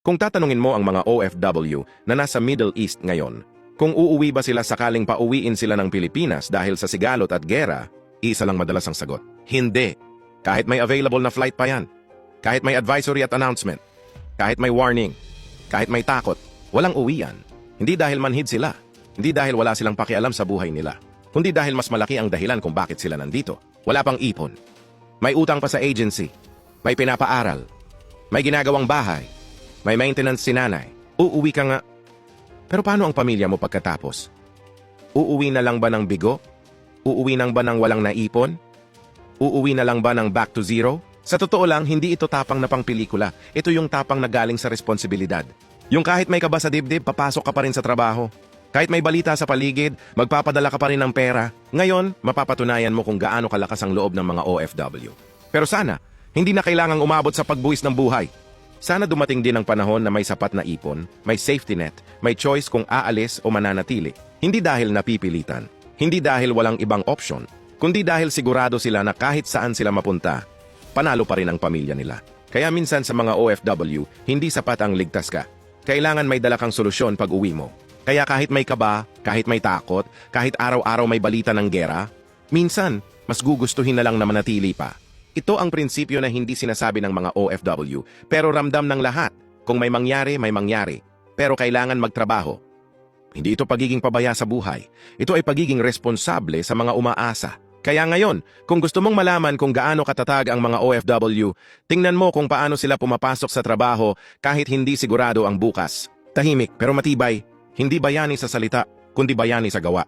Kung tatanungin mo ang mga OFW na nasa Middle East ngayon, kung uuwi ba sila sakaling pauwiin sila ng Pilipinas dahil sa sigalot at gera, isa lang madalas ang sagot. Hindi. Kahit may available na flight pa yan. Kahit may advisory at announcement. Kahit may warning. Kahit may takot. Walang uwian. Hindi dahil manhid sila. Hindi dahil wala silang pakialam sa buhay nila. Kundi dahil mas malaki ang dahilan kung bakit sila nandito. Wala pang ipon. May utang pa sa agency. May pinapaaral. May ginagawang bahay. May maintenance si nanay. Uuwi ka nga. Pero paano ang pamilya mo pagkatapos? Uuwi na lang ba ng bigo? Uuwi nang ba ng walang naipon? Uuwi na lang ba ng back to zero? Sa totoo lang, hindi ito tapang na pang pelikula. Ito yung tapang na galing sa responsibilidad. Yung kahit may kaba sa dibdib, papasok ka pa rin sa trabaho. Kahit may balita sa paligid, magpapadala ka pa rin ng pera. Ngayon, mapapatunayan mo kung gaano kalakas ang loob ng mga OFW. Pero sana, hindi na kailangang umabot sa pagbuwis ng buhay. Sana dumating din ang panahon na may sapat na ipon, may safety net, may choice kung aalis o mananatili. Hindi dahil napipilitan, hindi dahil walang ibang option, kundi dahil sigurado sila na kahit saan sila mapunta, panalo pa rin ang pamilya nila. Kaya minsan sa mga OFW, hindi sapat ang ligtas ka. Kailangan may dala kang solusyon pag uwi mo. Kaya kahit may kaba, kahit may takot, kahit araw-araw may balita ng gera, minsan, mas gugustuhin na lang na manatili pa. Ito ang prinsipyo na hindi sinasabi ng mga OFW, pero ramdam ng lahat. Kung may mangyari, may mangyari. Pero kailangan magtrabaho. Hindi ito pagiging pabaya sa buhay. Ito ay pagiging responsable sa mga umaasa. Kaya ngayon, kung gusto mong malaman kung gaano katatag ang mga OFW, tingnan mo kung paano sila pumapasok sa trabaho kahit hindi sigurado ang bukas. Tahimik pero matibay. Hindi bayani sa salita, kundi bayani sa gawa.